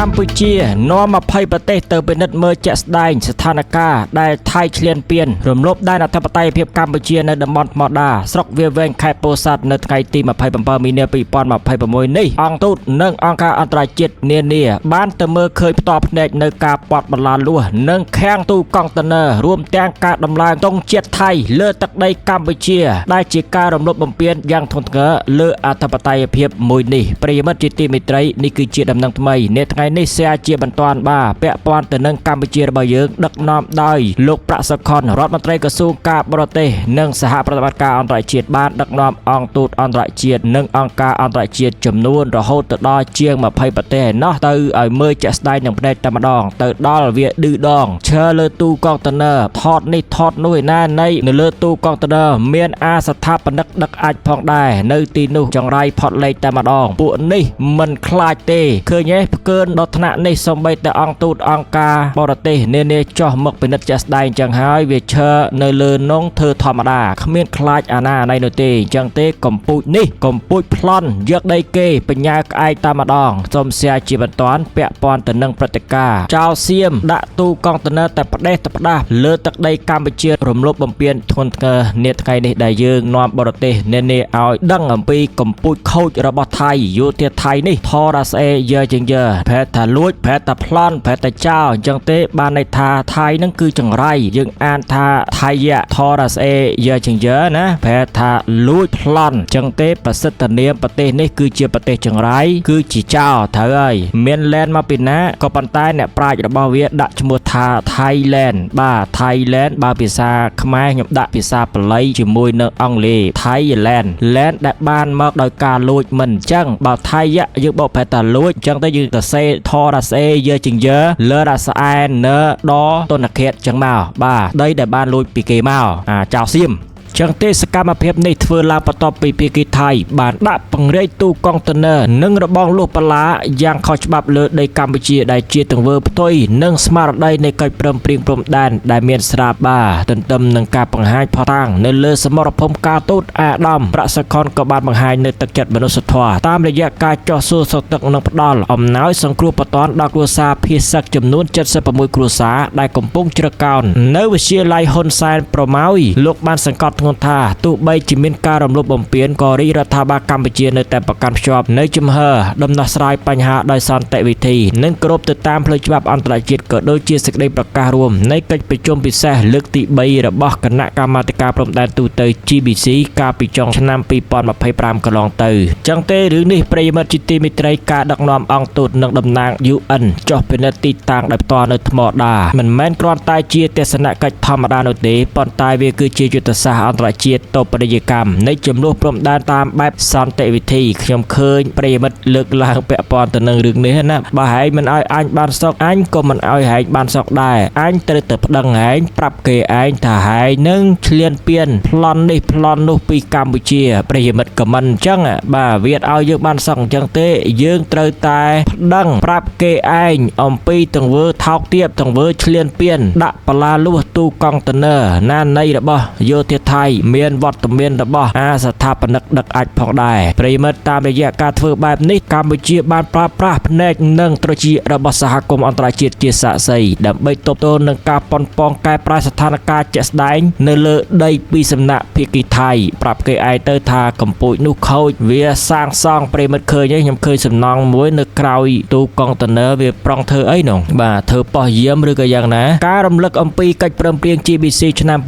កម្ពុជានាំ20ប្រទេសទៅពិនិត្យមើលជាក់ស្ដែងស្ថានភាពដែលថៃឈ្លានពានរំលោភដែនអធិបតេយ្យភាពកម្ពុជានៅតំបន់ថ្មដាស្រុកវាលវែងខេត្តពោធិ៍សាត់នៅថ្ងៃទី27មីនា2026នេះអង្គទូតនិងអង្គការអន្តរជាតិនានាបានទៅមើលឃើញផ្ទាល់ភ្នែកនៅការពាត់បន្លាលួសនិងខាំងទូកុងតឺន័ររួមទាំងការដំឡើងទង់ជាតិថៃលើទឹកដីកម្ពុជាដែលជាការរំលោភបំពានយ៉ាងធ្ងន់ធ្ងរលើអធិបតេយ្យភាពមួយនេះប្រិយមិត្តជាទីមេត្រីនេះគឺជាដំណឹងថ្មីនៅថ្ងៃនេះแชร์ជាបន្តពាក់ព័ន្ធទៅនឹងកម្ពុជារបស់យើងដឹកនាំដោយលោកប្រាក់សុខុនរដ្ឋមន្ត្រីក្រសួងការបរទេសនិងសហប្រតិបត្តិការអន្តរជាតិបានដឹកនាំអង្គទូតអន្តរជាតិនិងអង្គការអន្តរជាតិចំនួនរហូតទៅដល់ជាង20ប្រទេសនោះទៅឲ្យមើលជាក់ស្ដែងនឹងភ្នែកតែម្ដងទៅដល់វាឌឺដងឈើលើទូកុងតឺន័រថតនេះថតនោះឯណានៃនៅលើទូកុងតឺន័រមានអាស្ថាបនិកដឹកអាចផងដែរនៅទីនោះចង្រៃផុតលេខតែម្ដងពួកនេះមិនខ្លាចទេឃើញទេផ្កើនដល់ថ្នាក់នេះសំបីតែអង្គទូតអង្គការបរទេសនានាចោះមកពិនិត្យជាក់ស្ដែងចឹងហើយវាឈើនៅលើនងធ្វើធម្មតាគ្មានខ្លាចអាណាណៃនោះទេចឹងទេកំពូចនេះកំពូចប្លន់យកដីគេបញ្ញាក្អែកតែម្ដងសូមแชร์ជាបន្តពាក់ព័ន្ធទៅនឹងព្រឹត្តិការណ៍ចោលសៀមដាក់ទូកុងតឺន័រតែផ្ដេសផ្ដាស់លើទឹកដីកម្ពុជារំលោភបំពានធ្ងន់ធ្ងរនាថ្ងៃនេះដែលយើងនាំបរទេសនានាឲ្យដឹងអំពីកំពូចខូចរបស់ថៃយោធាថៃនេះថរ៉ាស្អេយើជាងយើប្រែថាលួចប្រែថាប្លន់ប្រែថាចោលអញ្ចឹងទេបានន័យថាថៃនឹងគឺចង្រៃយើងអានថាថៃយៈថរ៉ាស្អេយើជាងយើណាប្រែថាលួចប្លន់អញ្ចឹងទេប្រសិទ្ធនាមប្រទេសនេះគឺជាប្រទេសចង្រៃគឺជាចោលត្រូវហើយមានឡែនមកពីណាក៏ប៉ុន្តែអ្នកប្រាជ្ញរបស់វាដាក់ឈ្មោះថាថៃឡែនបាទថៃឡែនបើភាសាខ្មែរខ្ញុំដាក់ភាសាបាលីជាមួយនឹងអង់គ្លេសថៃឡែនដែលបានមកដោយការលួចមិនអញ្ចឹងបើថៃយៈយើងបកប្រែថាលួចអញ្ចឹងទៅយើងទៅសេថរ៉ាស្អេយើជាងយើលើរ៉ាស្អែនណឺដតុនខេតអញ្ចឹងមកបាទដីដែលបានលួចពីគេមកចៅសៀមចឹងទេសកម្មភាពនេះធ្វើឡើងបន្ទាប់ពីភាគីថៃបានដាក់ពង្រាយទូកុងតឺន័រនិងរបងលួសបន្លាយ៉ាងខុសច្បាប់លើដីកម្ពុជាដែលជាទង្វើផ្ទុយនិងស្មារតីនៃកិច្ចព្រមព្រៀងព្រំដែនដែលមានស្រាប់ទន្ទឹមនឹងការបង្ហាញផតាំងនៅលើសមរភូមិការទូតអាដាមប្រាក់សុខុនក៏បានបង្ហាញនៅទឹកចិត្តមនុស្សធម៌តាមរយៈការចោះសួរសុខទុក្ខនិងផ្ដល់អំណោយសង្គ្រោះបន្ទាន់ដល់គ្រួសារភៀសសឹកចំនួន76គ្រួសារដែលកំពុងជ្រកកោននៅវិទ្យាល័យហ៊ុនសែនប្រម៉ោយលោកបានសង្កត់ធ្ងន់ថាទោះបីជាមានការរំលោភបំពានក៏រាជរដ្ឋាភិបាលកម្ពុជានៅតែប្រកាន់ភ្ជាប់នៅជំហរដំណោះស្រាយបញ្ហាដោយសន្តិវិធីនិងគោរពទៅតាមផ្លូវច្បាប់អន្តរជាតិក៏ដូចជាសេចក្តីប្រកាសរួមនៃកិច្ចប្រជុំពិសេសលើកទី3របស់គណៈកម្មាធិការព្រំដែនទូទៅ GBC កាលពីចុងឆ្នាំ2025កន្លងទៅចឹងទេរឿងនេះប្រិយមិត្តជាទីមេត្រីការដឹកនាំអង្គទូតនិងតំណាង UN ចុះពិនិត្យទីតាំងដោយផ្ទាល់នៅថ្មដាមិនមែនគ្រាន់តែជាទស្សនកិច្ចធម្មតានោះទេប៉ុន្តែវាគឺជាយុទ្ធសាស្ត្រអន្តរជាតិតបនីយកម្មនៃចំនួនព្រំដែនតាមបែបសន្តិវិធីខ្ញុំឃើញប្រិយមិត្តលើកឡើងពាក់ព័ន្ធទៅនឹងរឿងនេះណាបើហែងមិនឲ្យអញបានសុកអញក៏មិនឲ្យហែងបានសុកដែរអញត្រូវតែប្តឹងហែងប្រាប់គេឯងថាហែងនឹងឈ្លានពានប្លន់នេះប្លន់នោះពីកម្ពុជាប្រិយមិត្តក៏មិនអញ្ចឹងបាទវាឲ្យយើងបានសុកអញ្ចឹងទេយើងត្រូវតែប្តឹងប្រាប់គេឯងអំពីទង្វើថោកទាបទង្វើឈ្លានពានដាក់បលាលួសទូកុងតឺន័រណានៃរបស់យោធាថៃមានវត្តមានរបស់អាស្ថាបនិកដឹកអាចផងដែរប្រិយមិត្តតាមរយៈការធ្វើបែបនេះកម្ពុជាបានប្រើប្រាស់ភ្នែកនិងត្រចៀករបស់សហគមន៍អន្តរជាតិជាសាក្សីដើម្បីទប់ទល់នឹងការប៉ុនប៉ងកែប្រែស្ថានភាពជាក់ស្ដែងនៅលើដីពីសំណាក់ភាគីថៃប្រាប់គេឯងទៅថាកម្ពុជានោះខូចវាសាងសង់ប្រិយមិត្តឃើញទេខ្ញុំឃើញសំណង់មួយនៅក្រោយទូកុងតឺន័រវាប្រង់ធ្វើអីនោះបាទធ្វើប៉ោះយាមឬក៏យ៉ាងណាការរំលឹកអំពីកិច្ចព្រមព្រៀង GBC ឆ្នាំ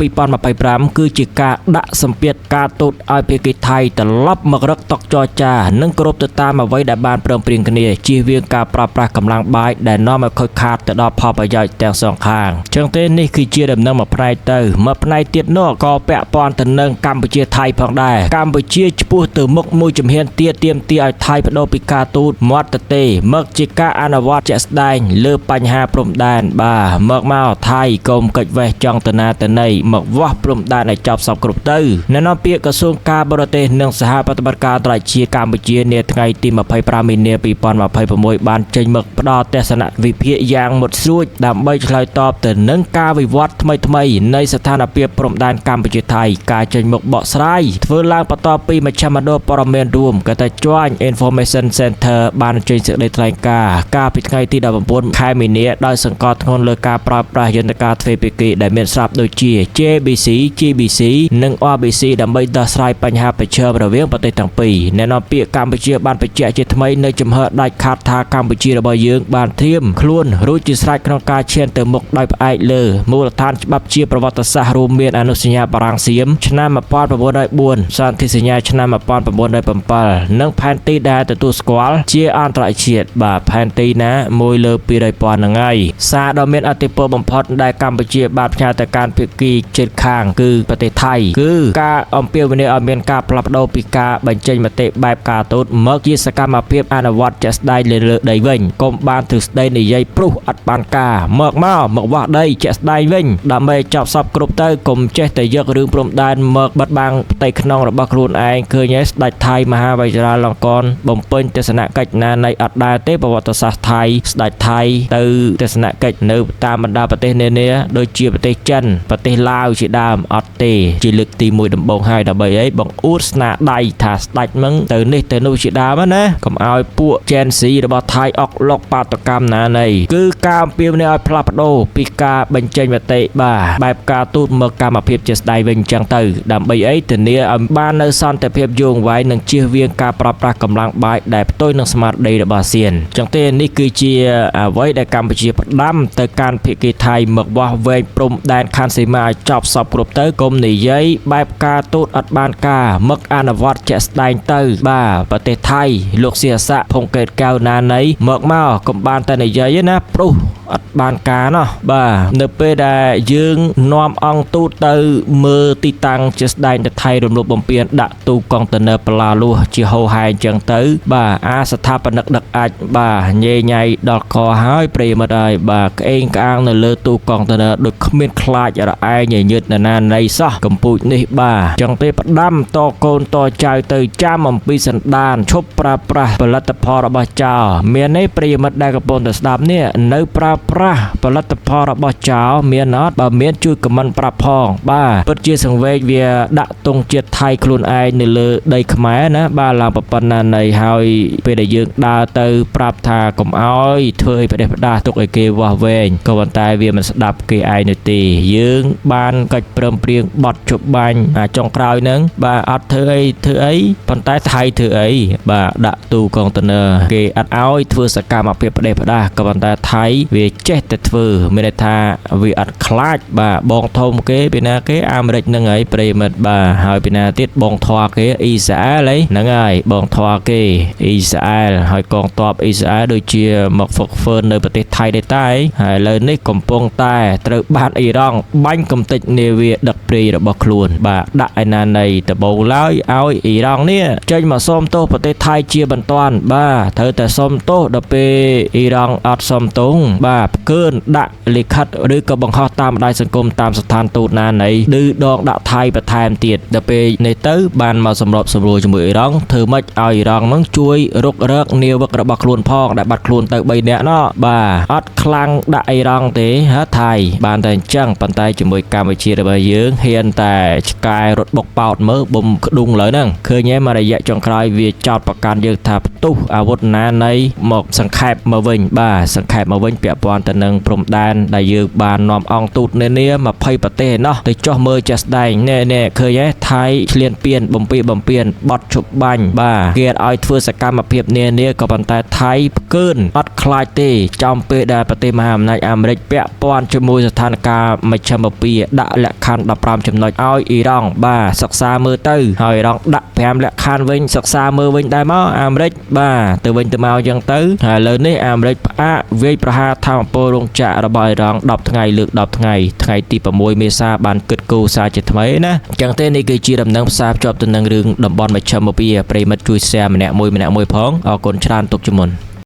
2025គឺជាការដាក់សម្ពាធការទូតឲ្យភាគីថៃត្រឡប់មករឹកតុកចរចានិងគោរពទៅតាមអ្វីដែលបានព្រមព្រៀងគ្នាជៀសវាងការប្រើប្រាស់កម្លាំងបាយដែលនាំឲ្យខូចខាតទៅដល់ផលប្រយោជន៍ទាំងសងខាងចឹងទេនេះគឺជាដំណឹងមួយផ្នែកទៅមួយផ្នែកទៀតនោះក៏ពាក់ព័ន្ធទៅនឹងកម្ពុជាថៃផងដែរកម្ពុជាឆ្ពោះទៅមុខមួយជំហានទៀតទាមទារឲ្យថៃបដូរពីការទូតមាត់ទទេមកជាការអនុវត្តជាក់ស្ដែងលើបញ្ហាព្រំដែនបាទមកថៃកុំកិច្ចវេះចង់ទៅណាទៅណីមកវាស់ព្រំដែនឲ្យចប់ស បគ្រប់ទៅនៅនៅពាក្យក្រសួងការបរទេសនិងសហប្រតិបត្តិការអន្តរជាតិកម្ពុជានាថ្ងៃទី25មីនា 2026បានចេញមកផ្ដល់ទស្សនវិភាគយ៉ាងមុតស្រួចដើម្បីឆ្លើយតបទៅនឹងការវិវត្តថ្មីៗនៃស្ថានភាពព្រំដែនកម្ពុជាថៃការចេញមកបកស្រាយធ្វើឡើងបន្ទាប់ពីមជ្ឈមណ្ឌលព័ត៌មានរួមក៏តែជាន់ Information Center បានចេញសេចក្តីថ្លែងការណ៍កាលពីថ្ងៃទី19ខែមីនាដោយសង្កត់ធ្ងន់លើការប្រើប្រាស់យន្តការទ្វេភាគីដែលមានស្រាប់ដូចជា JBC, GBC និង RBC ដើម្បីដោះស្រាយបញ្ហាប្រឈមរវាងប្រទេសទាំងពីរអ្នកនាំពាក្យកម្ពុជាបានបញ្ជាក់ជាថ្មីនៅចំហដាច់ខាតថាកម្ពុជារបស់យើងបានត្រៀមខ្លួនរួចជាស្រេចក្នុងការឈានទៅមុខដោយផ្អែកលើមូលដ្ឋានច្បាប់ជាប្រវត្តិសាស្ត្ររួមមានអនុសញ្ញាបារាំងសៀមឆ្នាំ1904សន្ធិសញ្ញាឆ្នាំ1907និងផែនទីដែលទទួលស្គាល់ជាអន្តរជាតិបាទផែនទីណាមួយលើ200,000ហ្នឹងហើយសារដ៏មានអធិពលបំផុតដែលកម្ពុជាបានផ្ញើទៅកាន់ភាគីជិតខាងគឺប្រទេសថៃគឺការអំពាវនាវឲ្យមានការផ្លាស់ប្ដូរពីការបញ្ចេញមតិបែបការទូតមកជាសកម្មភាពអនុវត្តជាក់ស្ដែងលើដីវិញកុំបានទ្រឹស្ដីនិយាយព្រុសអត់បានការមកវាស់ដីជាក់ស្ដែងវិញដើម្បីចប់សពគ្រប់ទៅកុំចេះតែយករឿងព្រំដែនមកបិទបាំងផ្ទៃក្នុងរបស់ខ្លួនឯងឃើញហើយស្ដេចថៃមហាវជ្រាលង្កនបំពេញទស្សនកិច្ចណានៃអត់ដែរទេប្រវត្តិសាស្ត្រថៃស្ដេចថៃទៅទស្សនកិច្ចនៅតាមបណ្ដាប្រទេសនានាដូចជាប្រទេសចិនប្រទេសឡាវជាដើមអត់ទេជាលើកទី1ដំបូងហើយដើម្បីអីបង្អួតស្នាដៃថាស្ដេចនឹងទៅនេះទៅនោះជាដើមណាកុំឲ្យពួក Gen Z របស់ថៃអុកឡុកបាតកម្មណានៃគឺការអំពាវនាវឲ្យផ្លាស់ប្ដូរពីការបញ្ចេញមតិបែបការទូតមកកម្មភាពជាស្ដែងវិញចឹងទៅដើម្បីអីធានាឲ្យបាននៅសន្តិភាពយូរអង្វែងនិងជៀសវាងការប្រើប្រាស់កម្លាំងបាយដែលផ្ទុយនឹងស្មារតីរបស់អាស៊ានចឹងទេនេះគឺជាអ្វីដែលកម្ពុជាផ្ដាំទៅកាន់ភាគីថៃមកវាស់វែងព្រំដែនខណ្ឌសីមាឲ្យចប់សពគ្រប់ទៅកុំនិយាយបែបការទូតអត់បានការមកអនុវត្តជាក់ស្ដែងទៅបាទប្រទេសថៃលោកសៀស័កភុងកេតកៅណានៃមកកុំបានតែនិយាយណាព្រោះអត់បានការណោះបាទនៅពេលដែលយើងនាំអង្គទូតទៅមើលទីតាំងជាស្ដែងទៅថៃរំលោភបំពានដាក់ទូកុងតឺន័រប្លាលួសជាហោហែងចឹងទៅបាទអាស្ថាបនិកដឹកអាចបាទញេញ៉ៃដល់កហើយប្រិមិត្តហើយបាទក្អេងក្អាងនៅលើទូកុងតឺន័រដូចគ្មានខ្លាចរអែងញើតណានៃសោះកម្ពុជានេះបាទចឹងទេផ្ដាំតកូនតចៅទៅចាំអំពីសន្តានឈប់ប្រើប្រាស់ផលិតផលរបស់ចោលមាននេះប្រិមិត្តដែលកំពុងតែស្ដាប់នេះនៅប្រើប្រាស់ផលិតផលរបស់ចោលមានអត់បើមានជួយខមមិនប្រាប់ផងបាទពិតជាសង្វេគវាដាក់ទង់ជាតិថៃខ្លួនឯងនៅលើដីខ្មែរណាបាទឡើងប៉ុណ្ណានៃហើយពេលដែលយើងដើរទៅប្រាប់ថាកុំអោយធ្វើឲ្យប្រទេសផ្ដាស់ទុកឲ្យគេវាស់វែងក៏ប៉ុន្តែវាមិនស្ដាប់គេឯងនោះទេយើងបានកិច្ចព្រមព្រៀងបត់ជប់បាញ់ចុងក្រោយហ្នឹងបាទអត់ធ្វើអីប៉ុន្តែថៃធ្វើអីបាទដាក់ទូកុងតឺន័រគេអត់ឲ្យធ្វើសកម្មភាពផ្ដេសផ្ដាស់ក៏ប៉ុន្តែថៃវាចេះតែធ្វើមានន័យថាវាអត់ខ្លាចបាទបងធំគេពីណាគេអាមេរិកហ្នឹងហើយប្រិមិត្តបាទហើយពីណាទៀតបងធွာគេអ៊ីស្រាអែលហ្នឹងហើយបងធွာគេអ៊ីស្រាអែលហើយកងទ័ពអ៊ីស្រាអែលដូចជាមកហ្វឹកហ្វឺននៅប្រទេសថៃដែរតែហើយឥឡូវនេះកំពុងតែត្រូវបានអ៊ីរ៉ង់បាញ់កំទេចនាវាដឹកព្រាយរបស់ខ្លួនបាទដាក់ឯណានៃដបងឡើយឲ្យអ៊ីរ៉ង់នេះចេញមកសុំទោសប្រទេសថៃជាបន្ទាន់បាទត្រូវតែសុំទោសដល់ពេលអ៊ីរ៉ង់អត់សុំទោសបាទផ្កើនដាក់លិខិតឬក៏បង្ហោះតាមបណ្ដាញសង្គមតាមស្ថានទូតណានៃឌឺដងដាក់ថៃបន្ថែមទៀតដល់ពេលនេះទៅបានមកសម្របសម្រួលជាមួយអ៊ីរ៉ង់ធ្វើម៉េចឲ្យអ៊ីរ៉ង់នឹងជួយរុករកនាវិករបស់ខ្លួនផងដែលបាត់ខ្លួនទៅ3នាក់ណោះបាទអត់ខ្លាំងដាក់អ៊ីរ៉ង់ទេហ่าថៃបានតែអញ្ចឹងប៉ុន្តែជាមួយកម្ពុជារបស់យើងហ៊ានតែឆ្កែរត់បុកប៉ោតមើលបំក្ដុងលើហ្នឹងឃើញឯមករយៈចុងក្រោយវាចោតប្រកាន់យើងថាផ្ទុះអាវុធណានៃមកសង្ខេបមកវិញបាទសង្ខេបមកវិញពាក់ព័ន្ធទៅនឹងព្រំដែនដែលយើងបាននាំអង្គទូតនានា20ប្រទេសណោះទៅចោះមើលចាស់ស្ដែងនេះឃើញទេថៃឆ្លៀនពៀនបំពៀនបត់ឈប់បាញ់បាទគេឲ្យធ្វើសកម្មភាពនានាក៏ប៉ុន្តែថៃផ្កើនអត់ខ្លាចទេចំពេលដែលប្រទេសមហាអំណាចអាមេរិកពាក់ព័ន្ធជាមួយស្ថានភាពមជ្ឈមបីដាក់លក្ខខណ្ឌ15ចំណុចឲ្យអ៊ីរ៉ង់បាទសិក្សាមើលទៅហើយអ៊ីរ៉ង់ដាក់5លក្ខខណ្ឌវិញសិក្សាមើលវិញដែរមកអាមេរិកបាទទៅវិញទៅមកអញ្ចឹងទៅហើយឥឡូវនេះអាមេរិកផ្អាកវាយប្រហារថាមពលរោងចក្ររបស់អ៊ីរ៉ង់10ថ្ងៃលើក10ថ្ងៃថ្ងៃទី6មេសាបានគិតគូរសារជាថ្មីណាអញ្ចឹងទេនេះគឺជាដំណឹងផ្សារភ្ជាប់ទៅនឹងរឿងតំបន់មជ្ឈមបូព៌ាប្រិមិត្តជួយ share ម្នាក់មួយផងអរគុណច្រើនទុកជាមុន